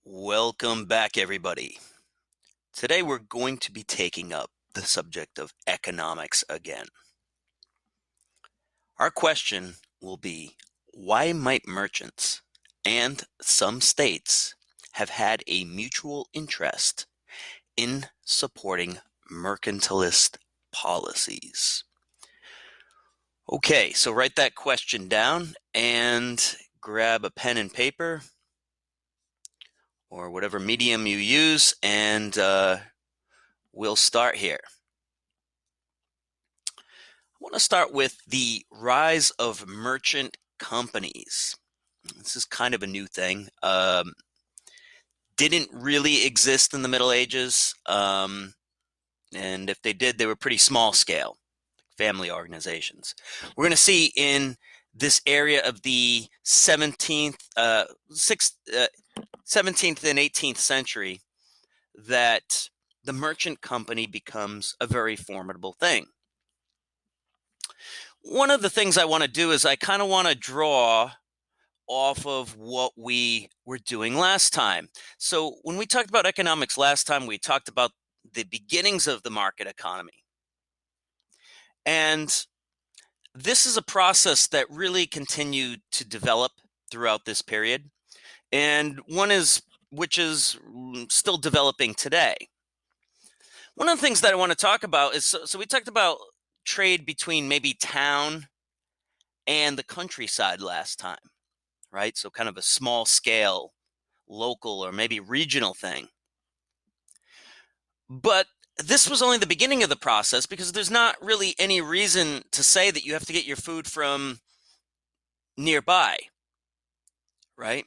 Welcome back, everybody. Today we're going to be taking up the subject of economics again. Our question will be, why might merchants and some states have had a mutual interest in supporting mercantilist policies? Okay, so write that question down and grab a pen and paper or whatever medium you use, and we'll start here. I want to start with the rise of merchant companies. This is kind of a new thing. Didn't really exist in the Middle Ages. And if they did, they were pretty small scale, family organizations. We're going to see in this area of the 17th and 18th century that the merchant company becomes a very formidable thing. One of the things I want to do is I kind of want to draw off of what we were doing last time. So when we talked about economics last time, we talked about the beginnings of the market economy. And this is a process that really continued to develop throughout this period. And which is still developing today. One of the things that I want to talk about is, so we talked about trade between maybe town and the countryside last time, right? So kind of a small scale, local, or maybe regional thing. But this was only the beginning of the process because there's not really any reason to say that you have to get your food from nearby, right?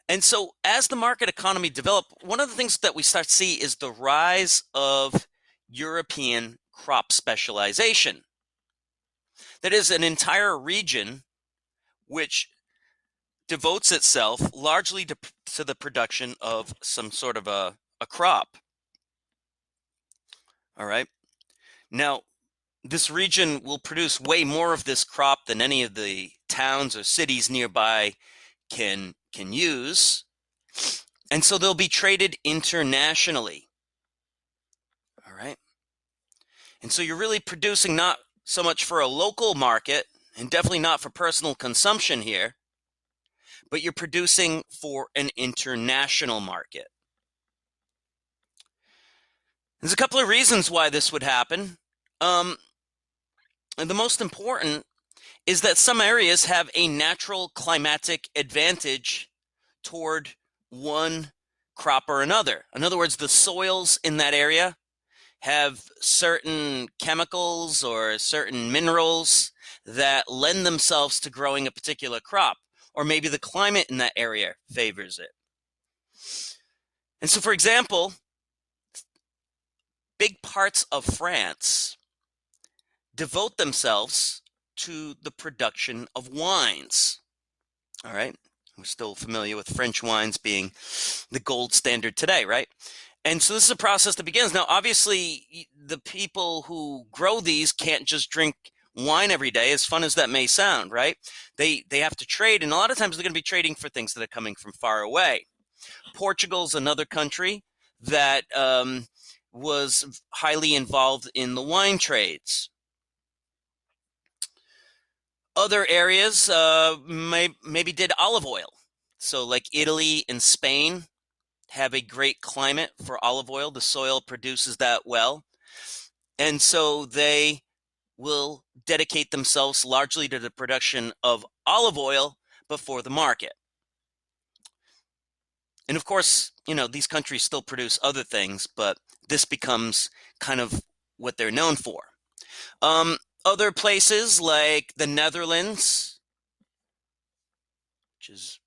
And so as the market economy developed, one of the things that we start to see is the rise of European crop specialization. That is an entire region which devotes itself largely to the production of some sort of a crop. All right. Now, this region will produce way more of this crop than any of the towns or cities nearby can use. And so they'll be traded internationally. All right. And so you're really producing not so much for a local market and definitely not for personal consumption here, but you're producing for an international market. There's a couple of reasons why this would happen. And the most important is that some areas have a natural climatic advantage toward one crop or another. In other words, the soils in that area have certain chemicals or certain minerals that lend themselves to growing a particular crop, or maybe the climate in that area favors it. And so, for example, big parts of France devote themselves to the production of wines. All right. We're still familiar with French wines being the gold standard today, right? And so this is a process that begins. Now, obviously, the people who grow these can't just drink wine every day, as fun as that may sound, right? They have to trade, and a lot of times they're going to be trading for things that are coming from far away. Portugal's another country that was highly involved in the wine trades. Other areas maybe did olive oil. So like Italy and Spain have a great climate for olive oil. The soil produces that well. And so they will dedicate themselves largely to the production of olive oil before the market. And of course, these countries still produce other things, but this becomes kind of what they're known for. Other places like the Netherlands, which is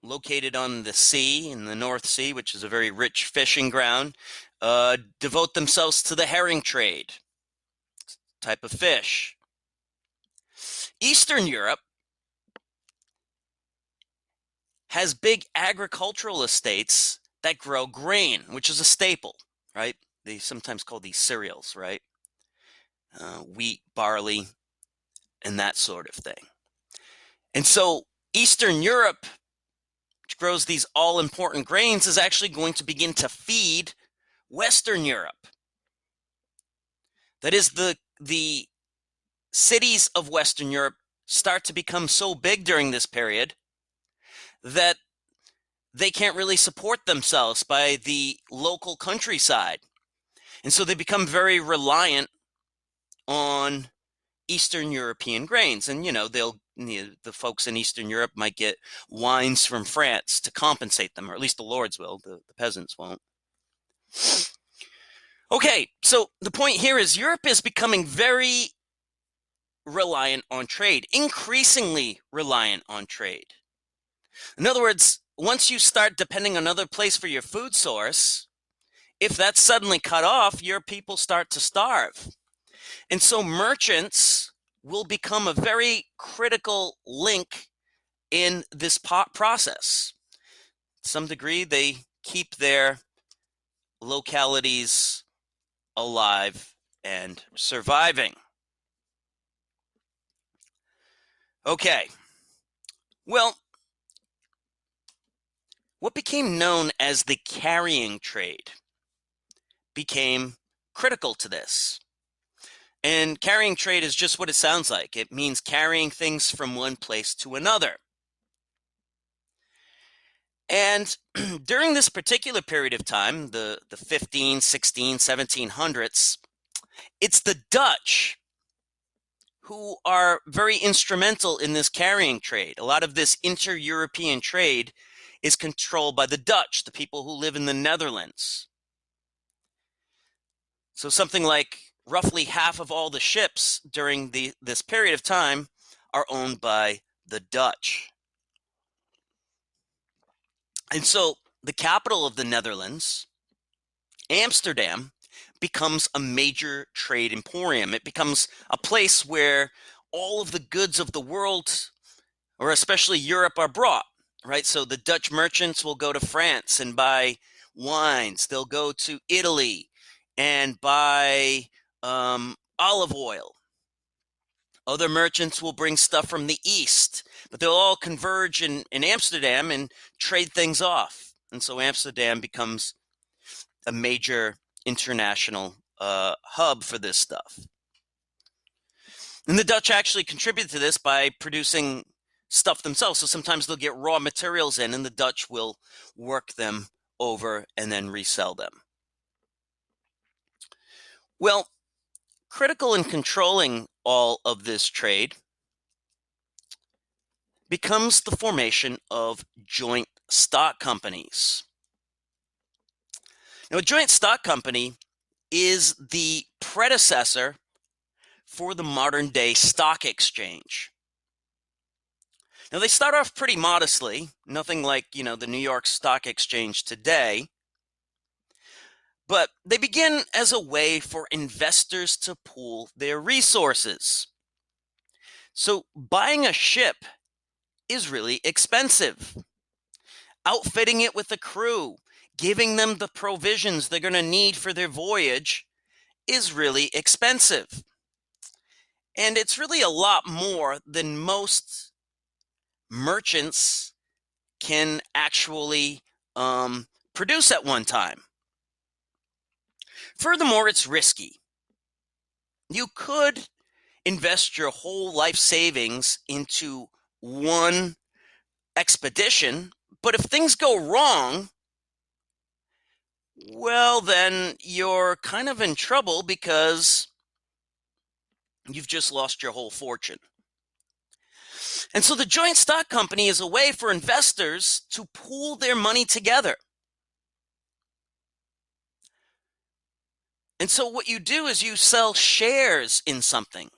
located on the sea, in the North Sea, which is a very rich fishing ground, devote themselves to the herring trade, type of fish. Eastern Europe has big agricultural estates that grow grain, which is a staple, right? They sometimes call these cereals, right? Wheat, barley, and that sort of thing. And so Eastern Europe which grows these all-important grains, is actually going to begin to feed Western Europe. That is, the cities of Western Europe start to become so big during this period that they can't really support themselves by the local countryside. And so they become very reliant on Eastern European grains. And, the folks in Eastern Europe might get wines from France to compensate them, or at least the lords will, the peasants won't. Okay, so the point here is Europe is becoming very reliant on trade, increasingly reliant on trade. In other words, once you start depending on another place for your food source, if that's suddenly cut off, your people start to starve. And so merchants will become a very critical link in this process. To some degree, they keep their localities alive and surviving. Okay, well, what became known as the carrying trade became critical to this. And carrying trade is just what it sounds like. It means carrying things from one place to another. And during this particular period of time, the 15, 16, 1700s, it's the Dutch who are very instrumental in this carrying trade. A lot of this inter-European trade is controlled by the Dutch, the people who live in the Netherlands. So something like roughly half of all the ships during this period of time are owned by the Dutch. And so the capital of the Netherlands, Amsterdam, becomes a major trade emporium. It becomes a place where all of the goods of the world, or especially Europe, are brought, right? So the Dutch merchants will go to France and buy wines. They'll go to Italy and buy olive oil. Other merchants will bring stuff from the East, but they'll all converge in Amsterdam and trade things off. And so Amsterdam becomes a major international hub for this stuff. And the Dutch actually contributed to this by producing stuff themselves. So sometimes they'll get raw materials in, and the Dutch will work them over and then resell them. Well, critical in controlling all of this trade becomes the formation of joint stock companies. Now, a joint stock company is the predecessor for the modern day stock exchange. Now, they start off pretty modestly, nothing like, the New York Stock Exchange today, but they begin as a way for investors to pool their resources. So buying a ship is really expensive. Outfitting it with a crew, giving them the provisions they're going to need for their voyage is really expensive. And it's really a lot more than most merchants can actually produce at one time. Furthermore, it's risky. You could invest your whole life savings into one expedition, but if things go wrong, well, then you're kind of in trouble because you've just lost your whole fortune. And so the joint stock company is a way for investors to pool their money together. And so what you do is you sell shares in something.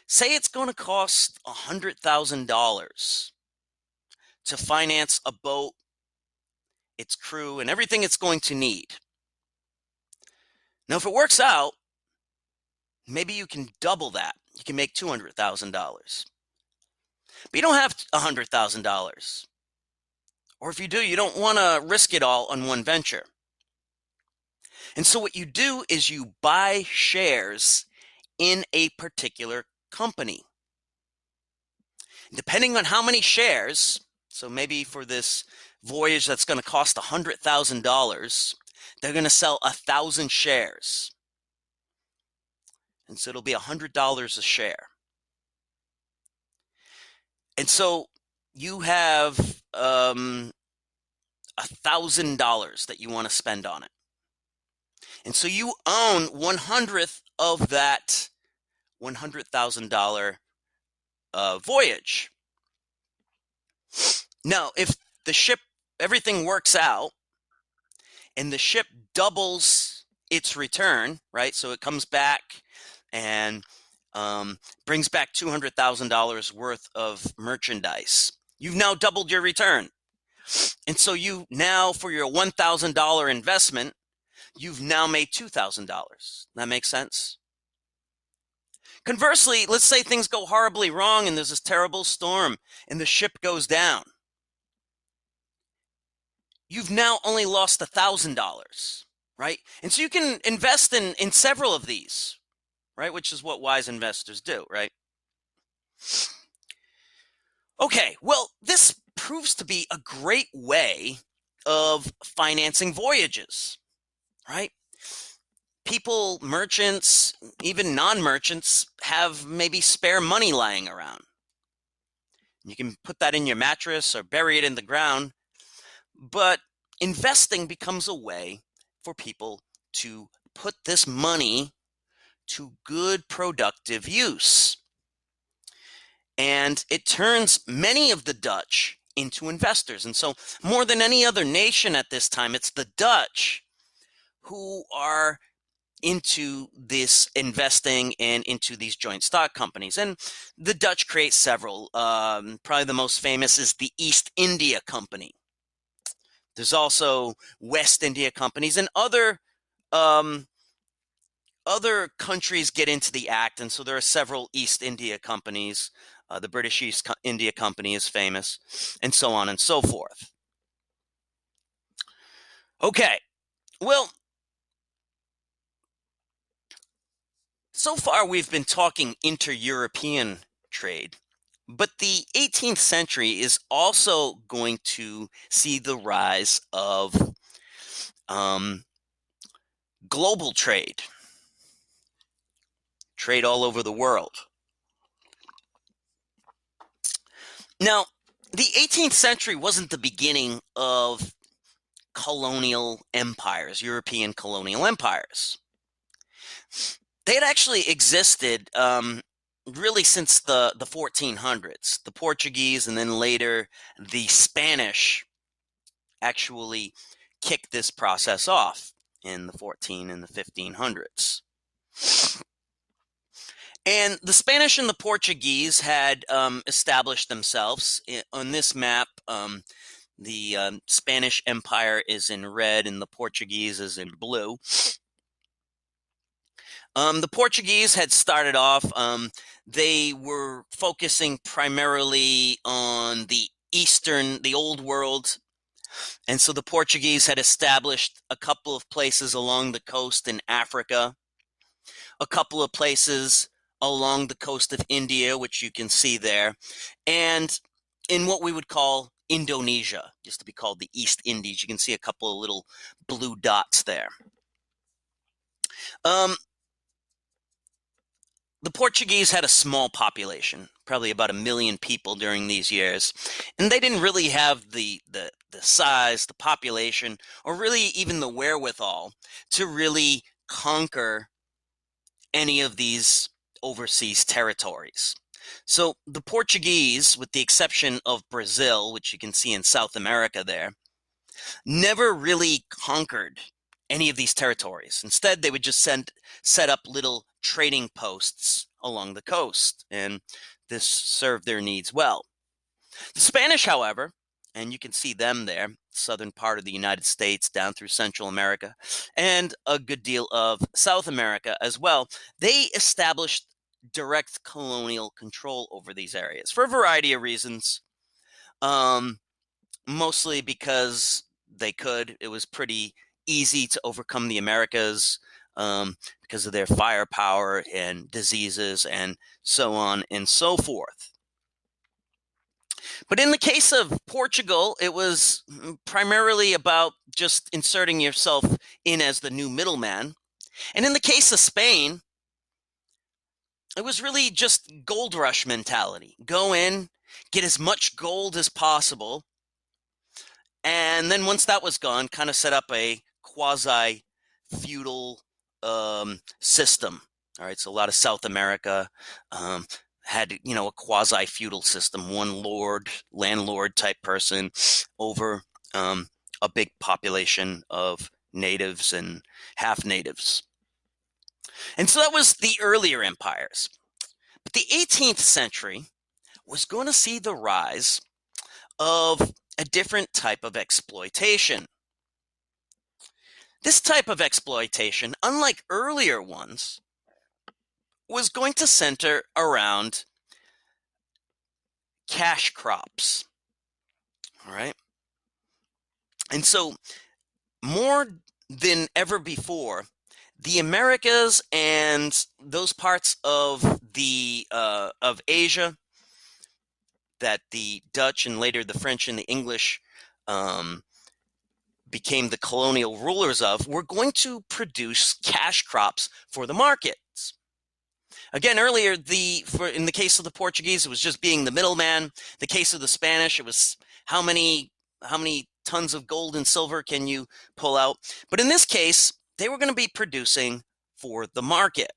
Say it's going to cost $100,000 to finance a boat, its crew, and everything it's going to need. Now, if it works out, maybe you can double that. You can make $200,000. But you don't have $100,000. Or if you do, you don't want to risk it all on one venture. And so what you do is you buy shares in a particular company. Depending on how many shares, So maybe for this voyage that's going to cost $100,000, they're going to sell 1,000 shares. And so it'll be $100 a share. And so you have $1,000 that you want to spend on it. And so you own 1/100th of that $100,000 voyage. Now, if the ship, everything works out and the ship doubles its return, right? So it comes back and brings back $200,000 worth of merchandise. You've now doubled your return. And so you now, for your $1,000 investment, you've now made $2,000. That makes sense? Conversely, let's say things go horribly wrong and there's this terrible storm and the ship goes down. You've now only lost $1,000, right? And so you can invest in several of these, right? Which is what wise investors do, right? Okay, well, this proves to be a great way of financing voyages, right? People, merchants, even non-merchants have maybe spare money lying around. You can put that in your mattress or bury it in the ground, but investing becomes a way for people to put this money to good productive use. And it turns many of the Dutch into investors. And so more than any other nation at this time, it's the Dutch who are into this investing and into these joint stock companies. And the Dutch create several. Probably the most famous is the East India Company. There's also West India companies and um, other countries get into the act. And so there are several East India companies. The British East India Company is famous, and so on and so forth. Okay, well, so far we've been talking inter-European trade, but the 18th century is also going to see the rise of global trade all over the world. Now, the 18th century wasn't the beginning of colonial empires, European colonial empires. They had actually existed really since the 1400s. The Portuguese and then later the Spanish actually kicked this process off in the 14 and the 1500s. And the Spanish and the Portuguese had established themselves. On this map, the Spanish Empire is in red and the Portuguese is in blue. The Portuguese had started off, they were focusing primarily on the old world. And so the Portuguese had established a couple of places along the coast in Africa, a couple of places along the coast of India, which you can see there, and in what we would call Indonesia, used to be called the East Indies. You can see a couple of little blue dots there. The Portuguese had a small population, probably about 1 million people during these years, and they didn't really have the size, the population, or really even the wherewithal to really conquer any of these overseas territories. So the Portuguese, with the exception of Brazil, which you can see in South America there, never really conquered any of these territories. Instead, they would just set up little trading posts along the coast, and this served their needs well. The Spanish, however, and you can see them there, southern part of the United States down through Central America, and a good deal of South America as well, they established direct colonial control over these areas for a variety of reasons. Mostly because they could. It was pretty easy to overcome the Americas because of their firepower and diseases and so on and so forth. But in the case of Portugal, it was primarily about just inserting yourself in as the new middleman. And in the case of Spain, it was really just gold rush mentality. Go in, get as much gold as possible, and then once that was gone, kind of set up a quasi feudal system. All right, so a lot of South America had a quasi feudal system, one lord, landlord type person over a big population of natives and half natives. And so that was the earlier empires. But the 18th century was going to see the rise of a different type of exploitation. This type of exploitation, unlike earlier ones, was going to center around cash crops. All right. And so, more than ever before, the Americas and those parts of the of Asia that the Dutch and later the French and the English became the colonial rulers of, were going to produce cash crops for the markets. Again, earlier, in the case of the Portuguese, it was just being the middleman. The case of the Spanish, it was how many tons of gold and silver can you pull out? But in this case, they were going to be producing for the market.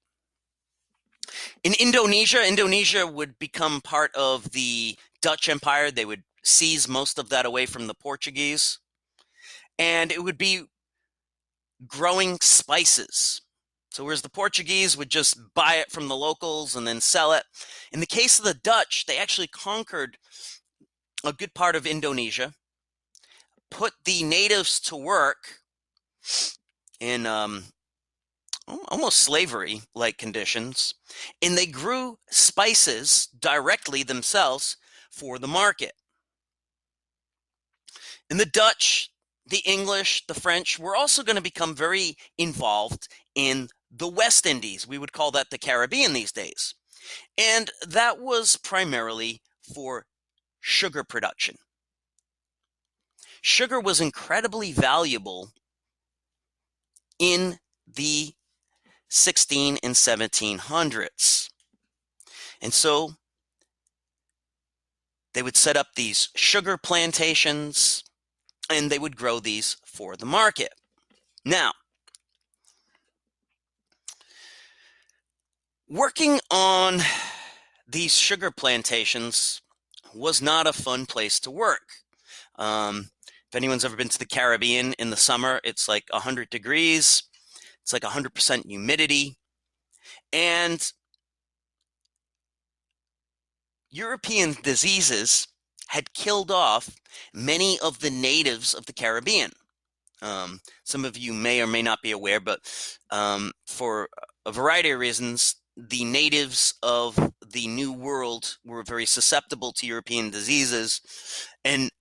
In Indonesia, Indonesia would become part of the Dutch Empire. They would seize most of that away from the Portuguese. And it would be growing spices. So whereas the Portuguese would just buy it from the locals and then sell it, in the case of the Dutch, they actually conquered a good part of Indonesia, put the natives to work in almost slavery-like conditions, and they grew spices directly themselves for the market. And the Dutch, the English, the French were also going to become very involved in the West Indies. We would call that the Caribbean these days. And that was primarily for sugar production. Sugar was incredibly valuable in the 16 and 1700s. And so they would set up these sugar plantations and they would grow these for the market. Now, working on these sugar plantations was not a fun place to work. If anyone's ever been to the Caribbean in the summer, it's like 100 degrees. It's like 100% humidity. And European diseases had killed off many of the natives of the Caribbean. Some of you may or may not be aware, but for a variety of reasons, the natives of the New World were very susceptible to European diseases, and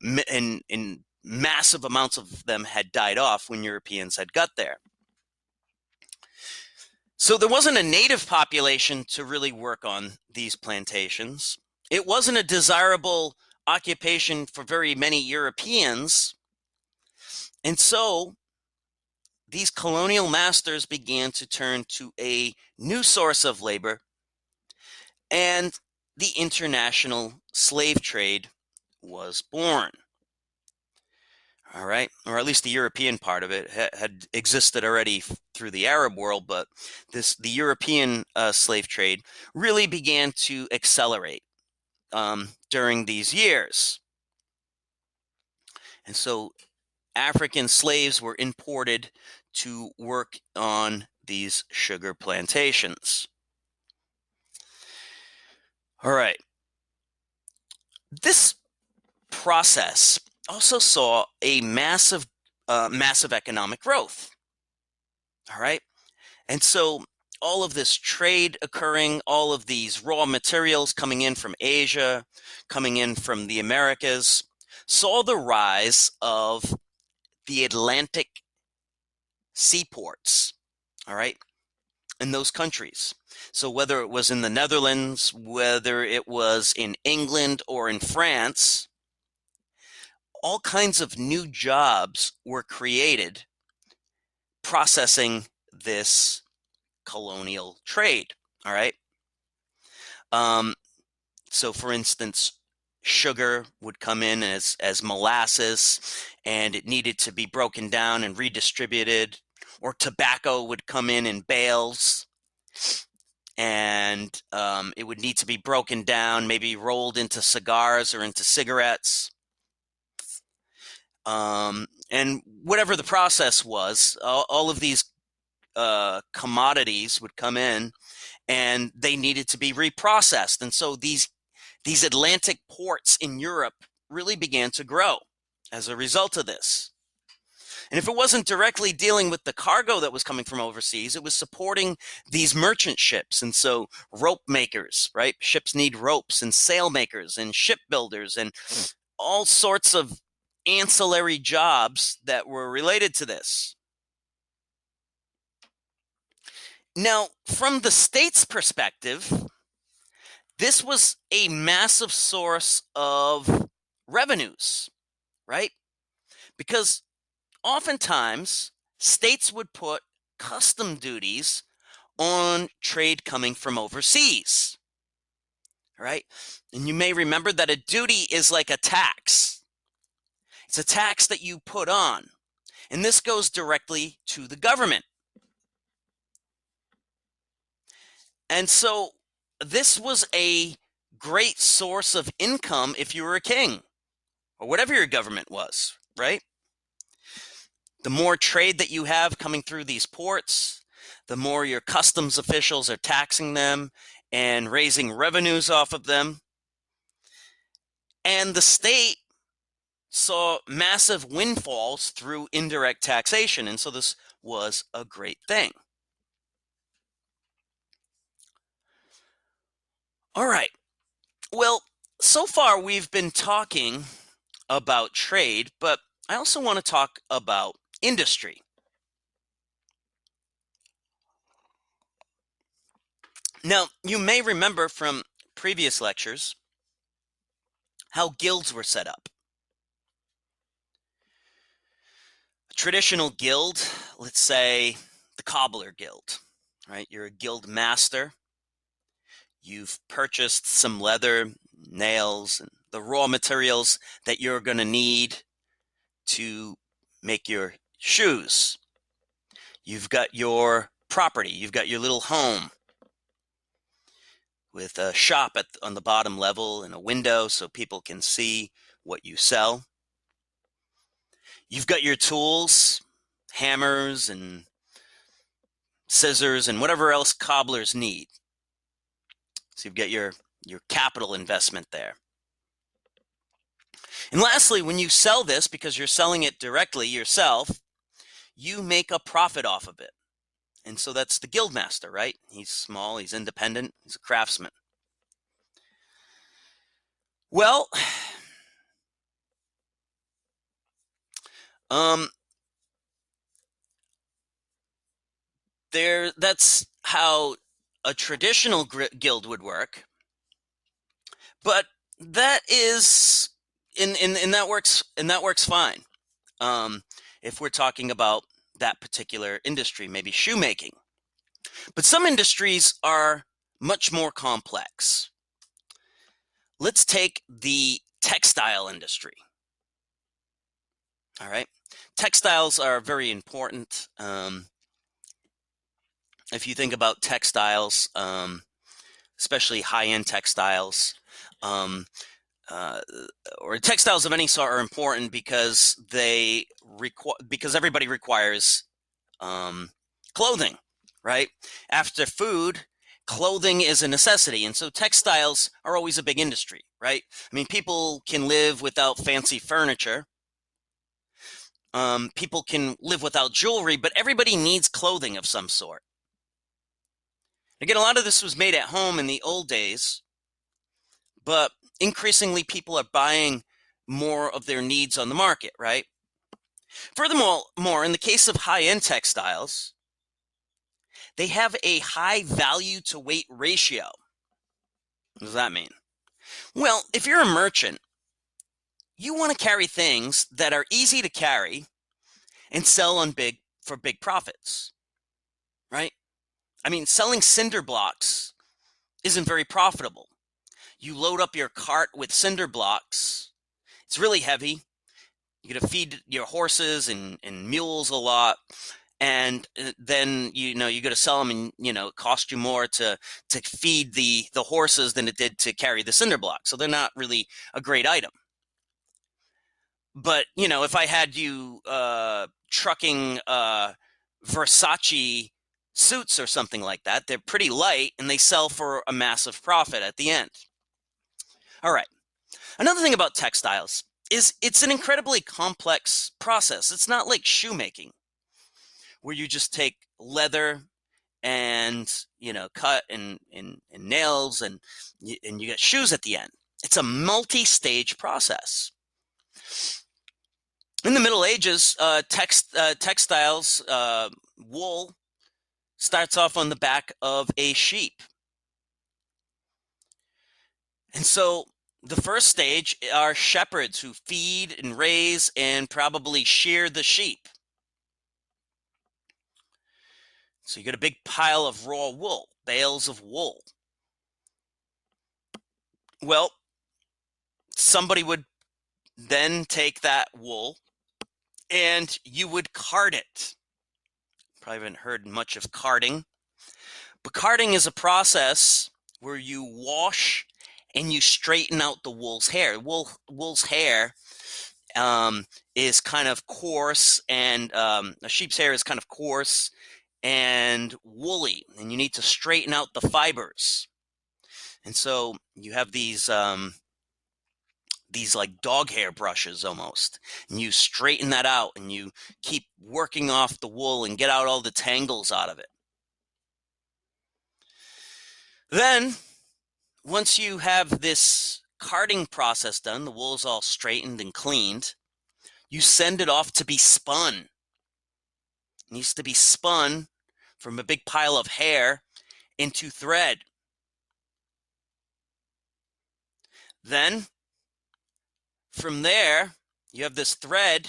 massive amounts of them had died off when Europeans had got there. So there wasn't a native population to really work on these plantations. It wasn't a desirable occupation for very many Europeans. And so these colonial masters began to turn to a new source of labor, and the international slave trade was born. All right, or at least the European part of it had existed already through the Arab world, but the European slave trade really began to accelerate during these years. And so African slaves were imported to work on these sugar plantations. All right. This process also saw a massive economic growth. All right. And so all of this trade occurring, all of these raw materials coming in from Asia, coming in from the Americas, saw the rise of the Atlantic seaports, all right, in those countries. So whether it was in the Netherlands, whether it was in England or in France, all kinds of new jobs were created processing this colonial trade. All right. Um, so, for instance, sugar would come in as molasses, and it needed to be broken down and redistributed. Or tobacco would come in bales, and it would need to be broken down, maybe rolled into cigars or into cigarettes. And whatever the process was, all of these commodities would come in, and they needed to be reprocessed. And so these Atlantic ports in Europe really began to grow as a result of this. And if it wasn't directly dealing with the cargo that was coming from overseas, it was supporting these merchant ships. And so rope makers, right? Ships need ropes, and sail makers and shipbuilders and all sorts of ancillary jobs that were related to this. Now, from the state's perspective, this was a massive source of revenues, right? Because oftentimes states would put custom duties on trade coming from overseas, right? And you may remember that a duty is like a tax. It's a tax that you put on, and this goes directly to the government. And so this was a great source of income if you were a king or whatever your government was, right? The more trade that you have coming through these ports, the more your customs officials are taxing them and raising revenues off of them. And the state saw massive windfalls through indirect taxation. And so this was a great thing. All right. Well, so far we've been talking about trade, but I also want to talk about industry. Now, you may remember from previous lectures how guilds were set up. A traditional guild, let's say the cobbler guild, right? You're a guild master. You've purchased some leather, nails, and the raw materials that you're going to need to make your shoes. You've got your property. You've got your little home with a shop on the bottom level and a window so people can see what you sell. You've got your tools, hammers and scissors and whatever else cobblers need. So you've got your capital investment there. And lastly, when you sell this, because you're selling it directly yourself, you make a profit off of it. And so that's the guildmaster, right? He's small, he's independent, he's a craftsman. Well, that's how a traditional guild would work. But that is and that works fine. If we're talking about that particular industry, maybe shoemaking. But some industries are much more complex. Let's take the textile industry. All right. Textiles are very important. If you think about textiles, especially high-end textiles, or textiles of any sort are important because because everybody requires clothing, right? After food, clothing is a necessity, and so textiles are always a big industry, right? I mean, people can live without fancy furniture. People can live without jewelry, but everybody needs clothing of some sort. Again, a lot of this was made at home in the old days, but increasingly people are buying more of their needs on the market, right? Furthermore, in the case of high-end textiles, they have a high value to weight ratio. What does that mean? Well, if you're a merchant you want to carry things that are easy to carry and sell for big profits, right? I mean, selling cinder blocks isn't very profitable. You load up your cart with cinder blocks. It's really heavy. You got to feed your horses and mules a lot. And then you got to sell them, and it cost you more to feed the horses than it did to carry the cinder block. So they're not really a great item. But if I had you trucking Versace suits or something like that, they're pretty light and they sell for a massive profit at the end. All right. Another thing about textiles is it's an incredibly complex process. It's not like shoemaking, where you just take leather and cut and nails and you get shoes at the end. It's a multi-stage process. In the Middle Ages, textiles, wool starts off on the back of a sheep. And so the first stage are shepherds who feed and raise and probably shear the sheep. So you get a big pile of raw wool, bales of wool. Well, somebody would then take that wool and you would card it. Probably haven't heard much of carding, but carding is a process where you wash and you straighten out the wool's hair. Wool's hair is kind of coarse, and a sheep's hair is kind of coarse and woolly, and you need to straighten out the fibers. And so you have these like dog hair brushes almost, and you straighten that out and you keep working off the wool and get out all the tangles out of it. Then once you have this carding process done, the wool's all straightened and cleaned, you send it off to be spun. It needs to be spun from a big pile of hair into thread. Then from there, you have this thread.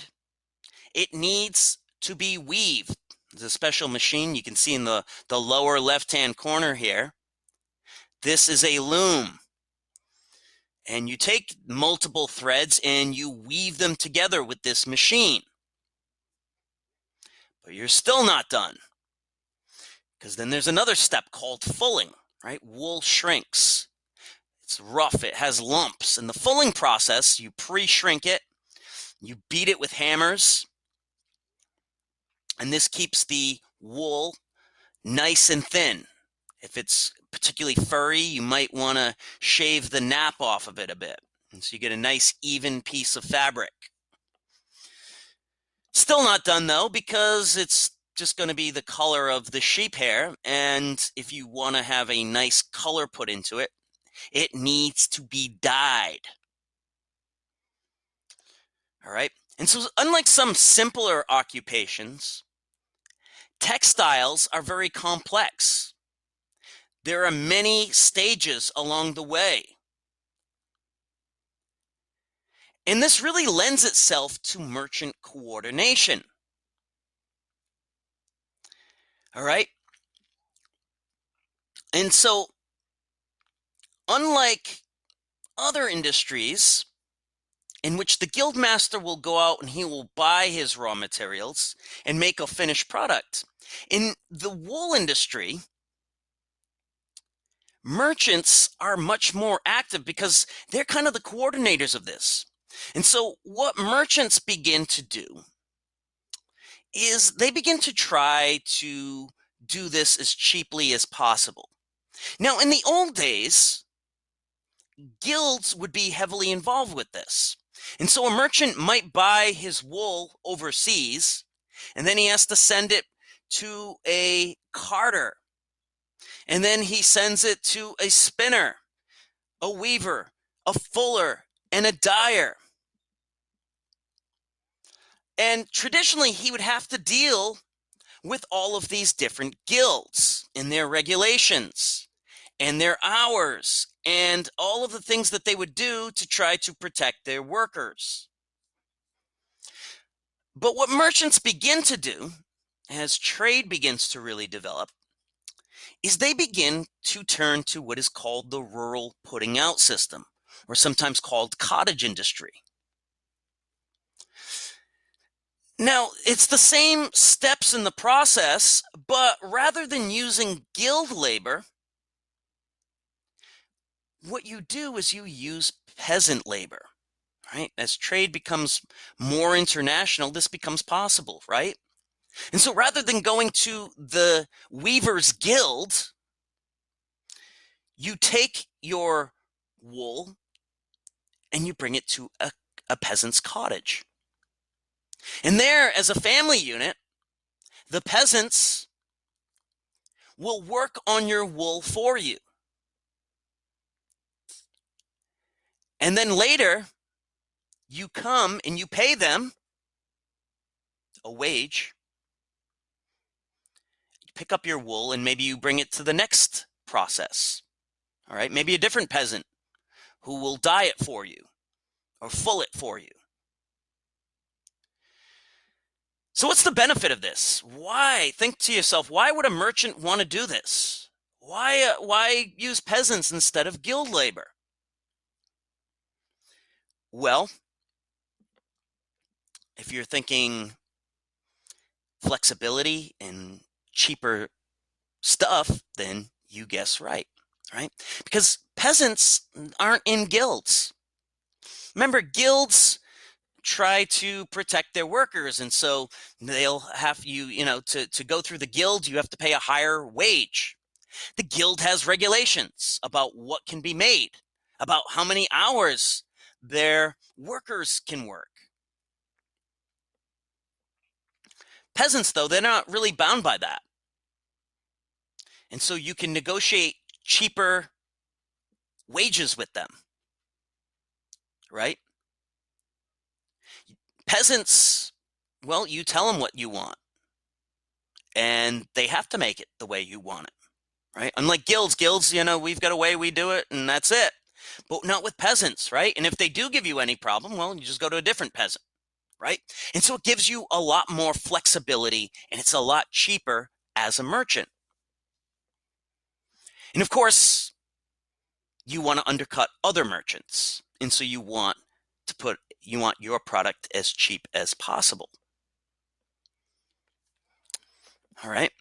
It needs to be weaved. There's a special machine you can see in the lower left-hand corner here. This is a loom. And you take multiple threads and you weave them together with this machine. But you're still not done, because then there's another step called fulling, right? Wool shrinks. It's rough. It has lumps. In the fulling process, you pre-shrink it. You beat it with hammers. And this keeps the wool nice and thin. If it's particularly furry, you might want to shave the nap off of it a bit. And so you get a nice even piece of fabric. Still not done though, because it's just going to be the color of the sheep hair. And if you want to have a nice color put into it, it needs to be dyed. All right. And so unlike some simpler occupations, textiles are very complex. There are many stages along the way. And this really lends itself to merchant coordination. All right. And so, unlike other industries in which the guildmaster will go out and he will buy his raw materials and make a finished product, in the wool industry, merchants are much more active because they're kind of the coordinators of this. And so what merchants begin to do is they begin to try to do this as cheaply as possible. Now, in the old days, guilds would be heavily involved with this. And so a merchant might buy his wool overseas, and then he has to send it to a carder. And then he sends it to a spinner, a weaver, a fuller, and a dyer. And traditionally, he would have to deal with all of these different guilds and their regulations and their hours and all of the things that they would do to try to protect their workers. But what merchants begin to do, as trade begins to really develop, is they begin to turn to what is called the rural putting out system, or sometimes called cottage industry. Now, it's the same steps in the process, but rather than using guild labor, what you do is you use peasant labor, right? As trade becomes more international, this becomes possible, right? And so rather than going to the weaver's guild, you take your wool and you bring it to a peasant's cottage. And there, as a family unit, the peasants will work on your wool for you. And then later, you come and you pay them a wage, you pick up your wool, and maybe you bring it to the next process. All right, maybe a different peasant who will dye it for you or full it for you. So what's the benefit of this? Why? Think to yourself, why would a merchant want to do this? Why use peasants instead of guild labor? Well, if you're thinking flexibility and cheaper stuff, then you guess right, right? Because peasants aren't in guilds. Remember, guilds try to protect their workers, and so they'll have to go through the guild, you have to pay a higher wage. The guild has regulations about what can be made, about how many hours their workers can work. Peasants, though, they're not really bound by that. And so you can negotiate cheaper wages with them, right? Peasants, well, you tell them what you want, and they have to make it the way you want it, right? Unlike guilds, we've got a way we do it, and that's it. But not with peasants, right? And if they do give you any problem, well, you just go to a different peasant, right? And so it gives you a lot more flexibility, and it's a lot cheaper as a merchant. And of course, you want to undercut other merchants, and so you want your product as cheap as possible. All right.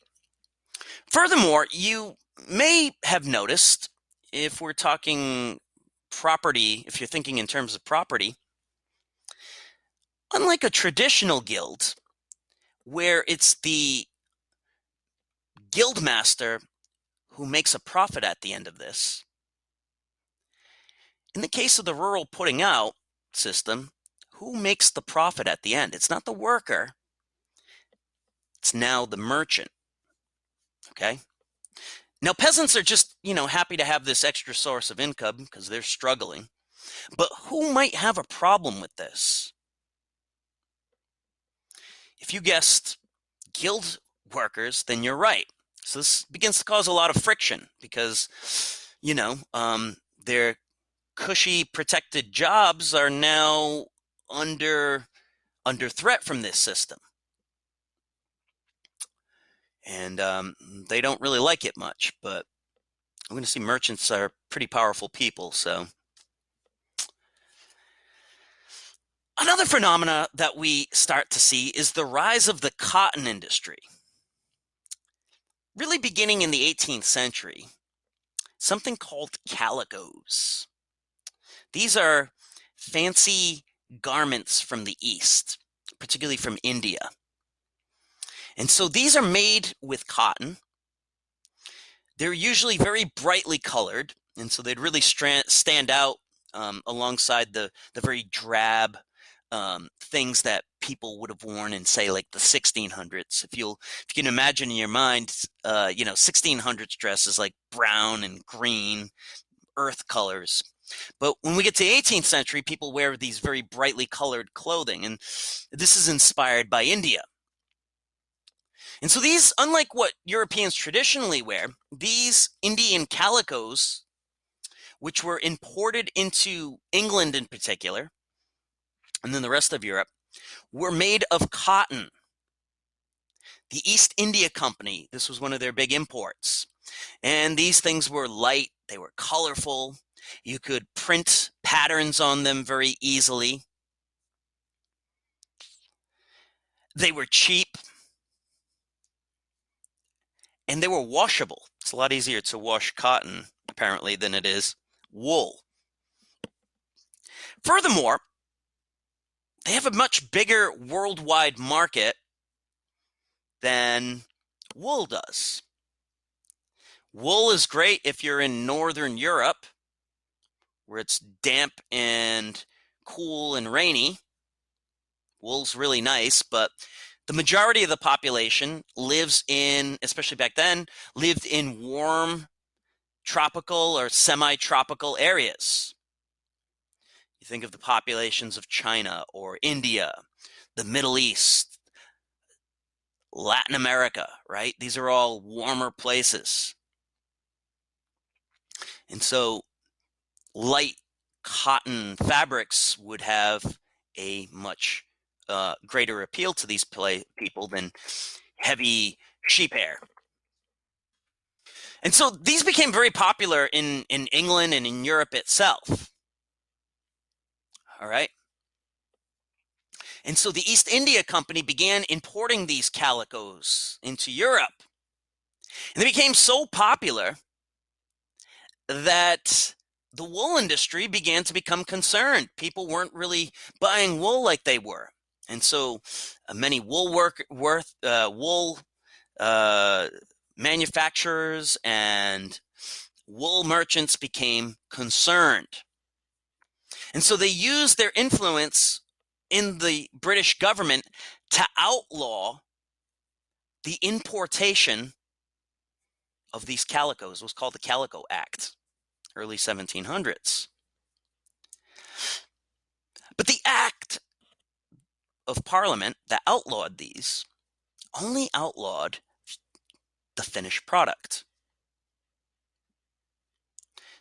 Furthermore, you may have noticed, if we're talking property, if you're thinking in terms of property, unlike a traditional guild, where it's the guild master who makes a profit at the end of this, in the case of the rural putting out system, who makes the profit at the end? It's not the worker, it's now the merchant. Okay? Now, peasants are just, happy to have this extra source of income because they're struggling. But who might have a problem with this? If you guessed guild workers, then you're right. So this begins to cause a lot of friction because, their cushy, protected jobs are now under threat from this system. And they don't really like it much, but I'm going to see merchants are pretty powerful people, so. Another phenomena that we start to see is the rise of the cotton industry. Really beginning in the 18th century, something called calicos. These are fancy garments from the East, particularly from India. And so these are made with cotton. They're usually very brightly colored, and so they'd really stand out alongside the very drab things that people would have worn in, say, like the 1600s. If you can imagine in your mind, 1600s dresses like brown and green, earth colors. But when we get to the 18th century, people wear these very brightly colored clothing, and this is inspired by India. And so these, unlike what Europeans traditionally wear, these Indian calicos which were imported into England in particular, and then the rest of Europe, were made of cotton. The East India Company, this was one of their big imports. And these things were light, they were colorful, you could print patterns on them very easily. They were cheap, and they were washable. It's a lot easier to wash cotton, apparently, than it is wool. Furthermore, they have a much bigger worldwide market than wool does. Wool is great if you're in Northern Europe, where it's damp and cool and rainy. Wool's really nice, but the majority of the population lives in, especially back then, lived in warm tropical or semi-tropical areas. You think of the populations of China or India, the Middle East, Latin America, right? These are all warmer places. And so light cotton fabrics would have a much greater appeal to these people than heavy sheep hair. And so these became very popular in England and in Europe itself. All right. And so the East India Company began importing these calicos into Europe. And they became so popular that the wool industry began to become concerned. People weren't really buying wool like they were. And so many wool manufacturers and wool merchants became concerned. And so they used their influence in the British government to outlaw the importation of these calicos. It was called the Calico Act, early 1700s. But the act of Parliament that outlawed these only outlawed the finished product.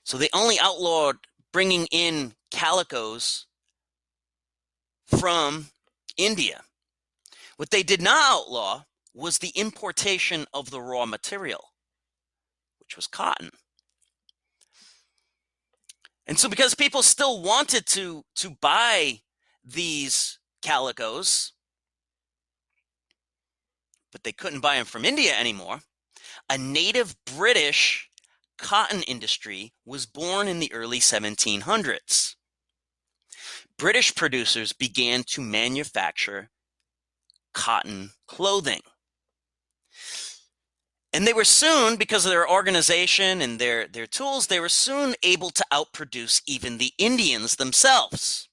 So they only outlawed bringing in calicos from India. What they did not outlaw was the importation of the raw material, which was cotton. And so because people still wanted to buy these calicos, but they couldn't buy them from India anymore, a native British cotton industry was born in the early 1700s. British producers began to manufacture cotton clothing. And they were soon, because of their organization and their tools, they were soon able to outproduce even the Indians themselves.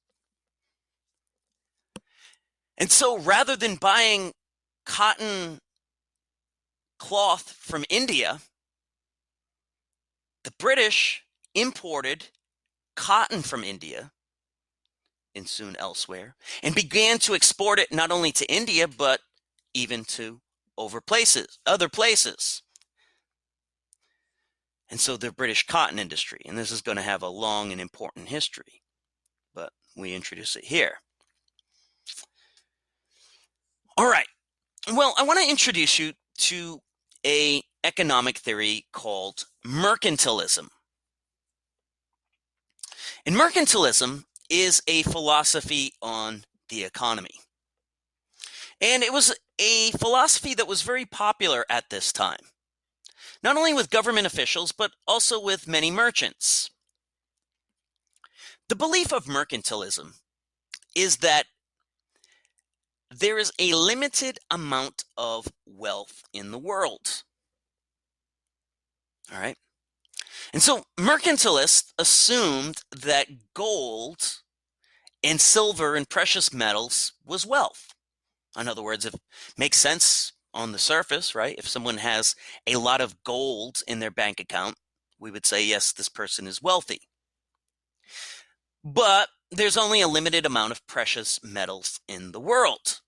And so rather than buying cotton cloth from India, the British imported cotton from India and soon elsewhere, and began to export it not only to India, but even to other places. And so the British cotton industry, and this is going to have a long and important history, but we introduce it here. All right. Well, I want to introduce you to an economic theory called mercantilism. And mercantilism is a philosophy on the economy. And it was a philosophy that was very popular at this time, not only with government officials, but also with many merchants. The belief of mercantilism is that there is a limited amount of wealth in the world. All right. And so mercantilists assumed that gold and silver and precious metals was wealth. In other words, it makes sense on the surface, right? If someone has a lot of gold in their bank account, we would say, yes, this person is wealthy. But there's only a limited amount of precious metals in the world.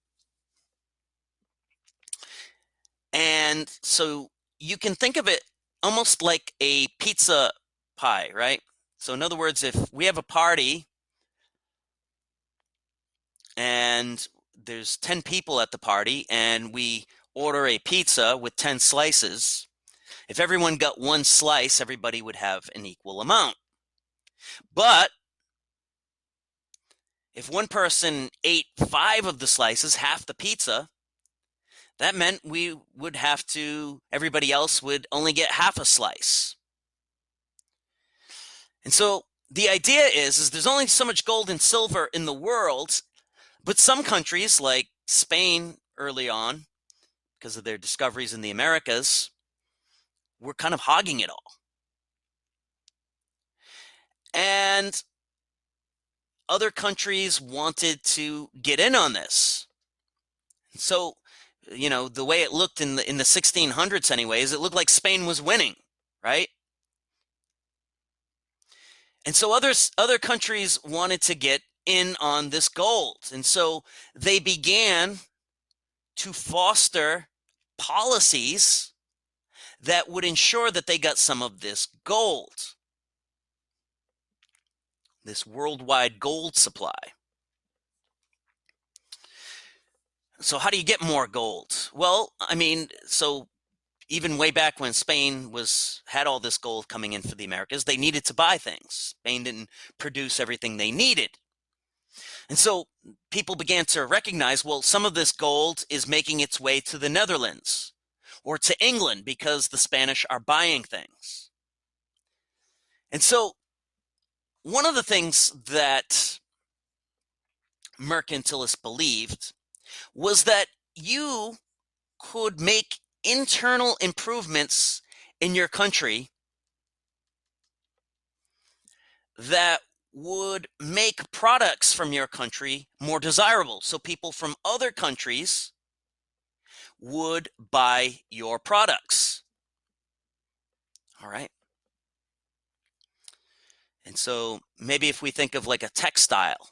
And so you can think of it almost like a pizza pie, right? So in other words, if we have a party and there's 10 people at the party and we order a pizza with 10 slices, if everyone got one slice, everybody would have an equal amount. But if one person ate 5 of the slices, half the pizza, that meant everybody else would only get half a slice. And so the idea is there's only so much gold and silver in the world, but some countries like Spain early on, because of their discoveries in the Americas, were kind of hogging it all. And other countries wanted to get in on this. So, the way it looked in the 1600s anyways, it looked like Spain was winning, right? And so other countries wanted to get in on this gold. And so they began to foster policies that would ensure that they got some of this gold, this worldwide gold supply. So how do you get more gold? Well, so even way back when Spain had all this gold coming in for the Americas, they needed to buy things. Spain didn't produce everything they needed. And so people began to recognize, well, some of this gold is making its way to the Netherlands or to England because the Spanish are buying things. And so one of the things that mercantilists believed was that you could make internal improvements in your country that would make products from your country more desirable. So people from other countries would buy your products. All right. And so maybe if we think of like a textile,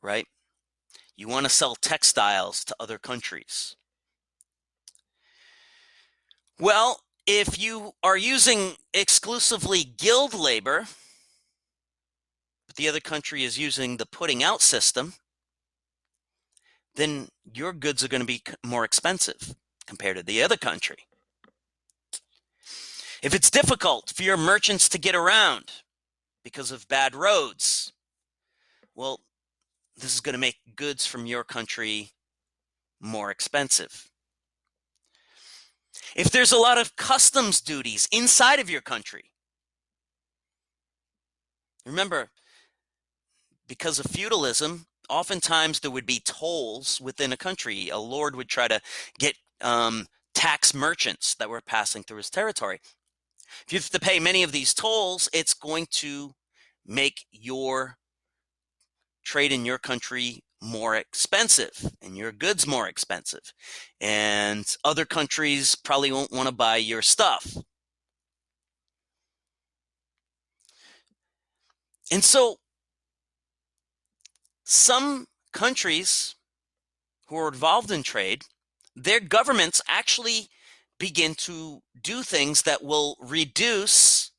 right? You want to sell textiles to other countries. Well, if you are using exclusively guild labor, but the other country is using the putting out system, then your goods are going to be more expensive compared to the other country. If it's difficult for your merchants to get around because of bad roads, well, this is going to make goods from your country more expensive. If there's a lot of customs duties inside of your country, remember, because of feudalism, oftentimes there would be tolls within a country. A lord would try to get tax merchants that were passing through his territory. If you have to pay many of these tolls, it's going to make your trade in your country more expensive and your goods more expensive. And other countries probably won't want to buy your stuff. And so some countries who are involved in trade, their governments actually begin to do things that will reduce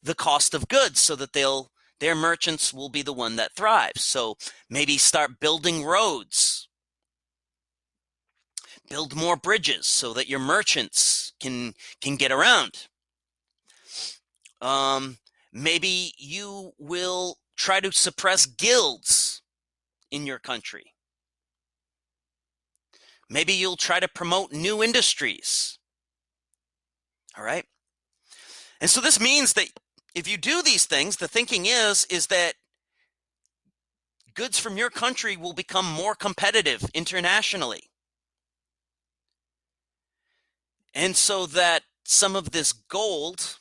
the cost of goods so that their merchants will be the one that thrives. So maybe start building roads, build more bridges so that your merchants can get around. Maybe you will try to suppress guilds in your country. Maybe you'll try to promote new industries. All right. And so this means that if you do these things, the thinking is that goods from your country will become more competitive internationally. And so that some of this gold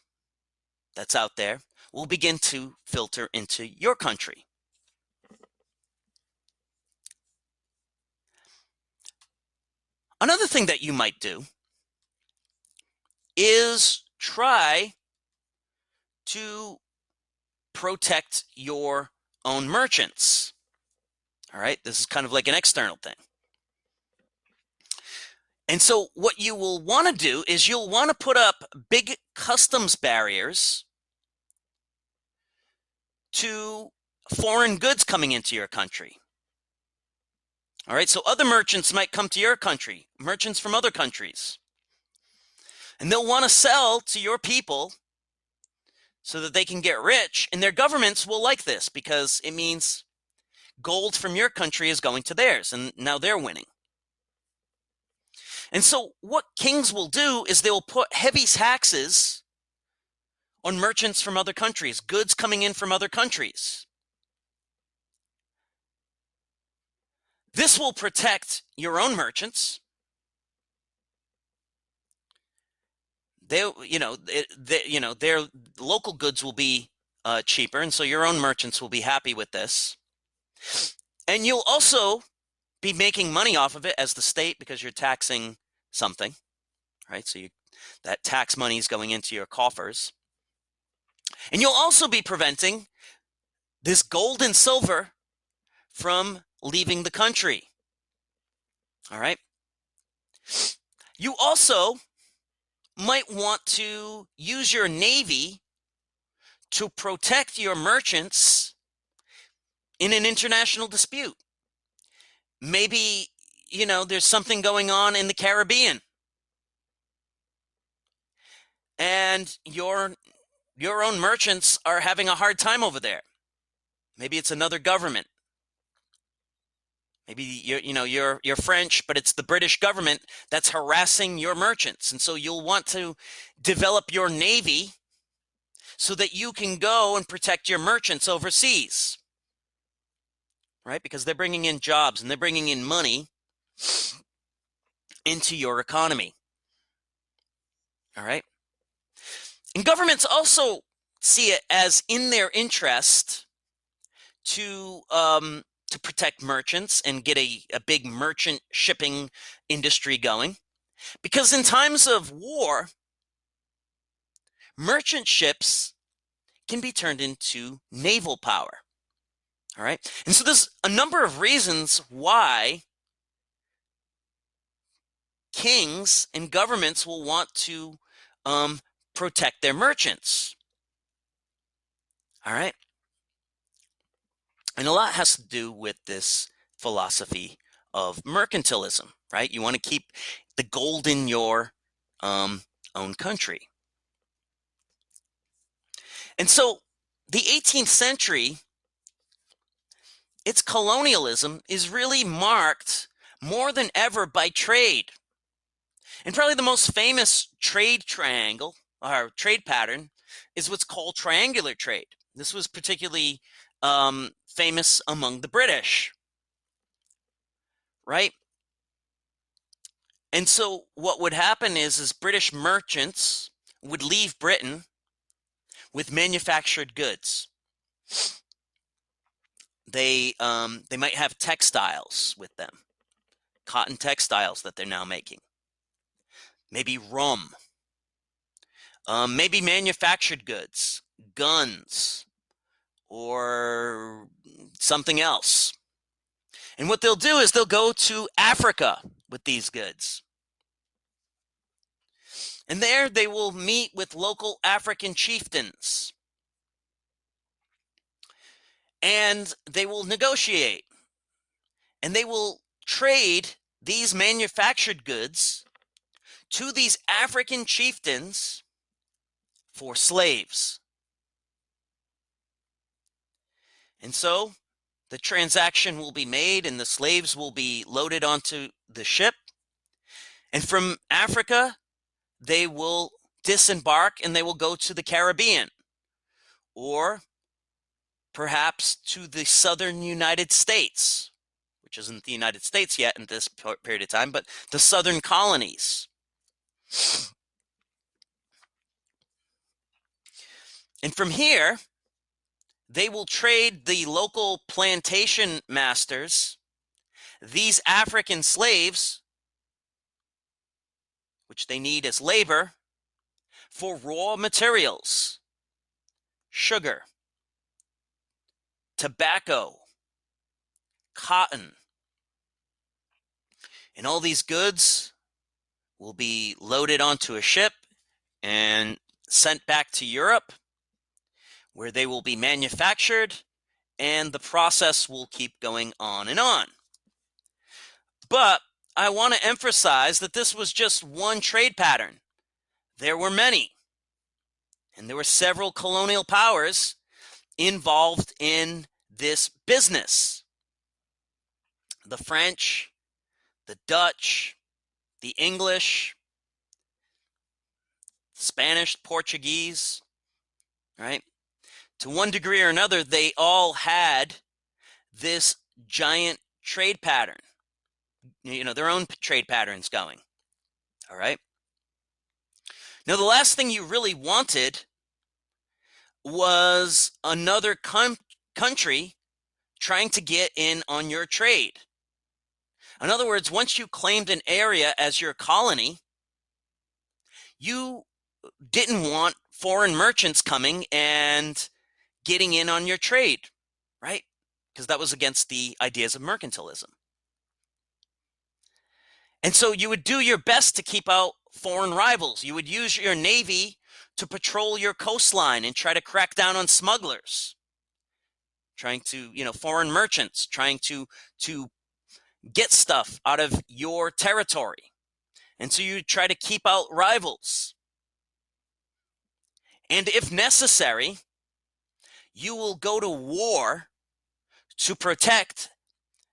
that's out there will begin to filter into your country. Another thing that you might do is try to protect your own merchants. All right, this is kind of like an external thing. And so what you will want to do is you'll want to put up big customs barriers to foreign goods coming into your country. All right, so other merchants might come to your country, merchants from other countries, and they'll want to sell to your people so that they can get rich. And their governments will like this because it means gold from your country is going to theirs, and now they're winning. And so what kings will do is they will put heavy taxes on merchants from other countries, goods coming in from other countries. This will protect your own merchants. Their local goods will be cheaper, and so your own merchants will be happy with this. And you'll also be making money off of it as the state because you're taxing something, right? So that tax money is going into your coffers. And you'll also be preventing this gold and silver from leaving the country. All right. You also might want to use your navy to protect your merchants in an international dispute. Maybe, there's something going on in the Caribbean and your own merchants are having a hard time over there. Maybe it's another government. Maybe you're French, but it's the British government that's harassing your merchants. And so you'll want to develop your navy so that you can go and protect your merchants overseas, right? Because they're bringing in jobs and they're bringing in money into your economy. All right. And governments also see it as in their interest to protect merchants and get a big merchant shipping industry going. Because in times of war, merchant ships can be turned into naval power. All right. And so there's a number of reasons why kings and governments will want to protect their merchants. All right. And a lot has to do with this philosophy of mercantilism, right? You want to keep the gold in your own country. And so the 18th century, its colonialism is really marked more than ever by trade. And probably the most famous trade triangle or trade pattern is what's called triangular trade. This was particularly famous among the British, right? And so what would happen is British merchants would leave Britain with manufactured goods. They might have textiles with them, cotton textiles that they're now making. Maybe rum. Maybe manufactured goods, guns, or something else. And what they'll do is they'll go to Africa with these goods. And there they will meet with local African chieftains. And they will negotiate. And they will trade these manufactured goods to these African chieftains for slaves. And so the transaction will be made and the slaves will be loaded onto the ship. And from Africa, they will disembark and they will go to the Caribbean or perhaps to the southern United States, which isn't the United States yet in this period of time, but the southern colonies. And from here, they will trade the local plantation masters these African slaves, which they need as labor, for raw materials, sugar, tobacco, cotton. And all these goods will be loaded onto a ship and sent back to Europe, where they will be manufactured, and the process will keep going on and on. But I want to emphasize that this was just one trade pattern. There were many, and there were several colonial powers involved in this business. The French, the Dutch, the English, Spanish, Portuguese, right? To one degree or another, they all had this giant trade pattern, their own trade patterns going. All right. Now, the last thing you really wanted was another country trying to get in on your trade. In other words, once you claimed an area as your colony, you didn't want foreign merchants coming and getting in on your trade, right? Because that was against the ideas of mercantilism. And so you would do your best to keep out foreign rivals. You would use your navy to patrol your coastline and try to crack down on smugglers, trying to, foreign merchants, trying to get stuff out of your territory. And so you try to keep out rivals. And if necessary, you will go to war to protect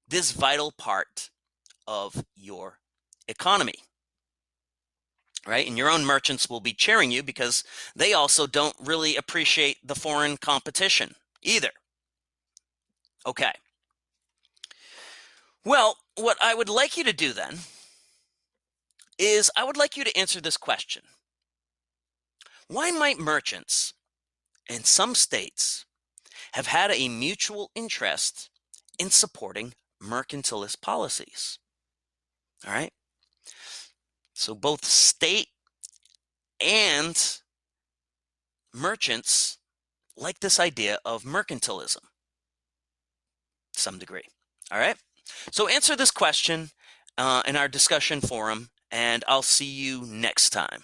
this vital part of your economy, right? And your own merchants will be cheering you because they also don't really appreciate the foreign competition either. Okay. Well, what I would like you to do then is I would like you to answer this question. Why might merchants in some states have had a mutual interest in supporting mercantilist policies? All right. So both state and merchants like this idea of mercantilism to some degree. All right. So answer this question in our discussion forum, and I'll see you next time.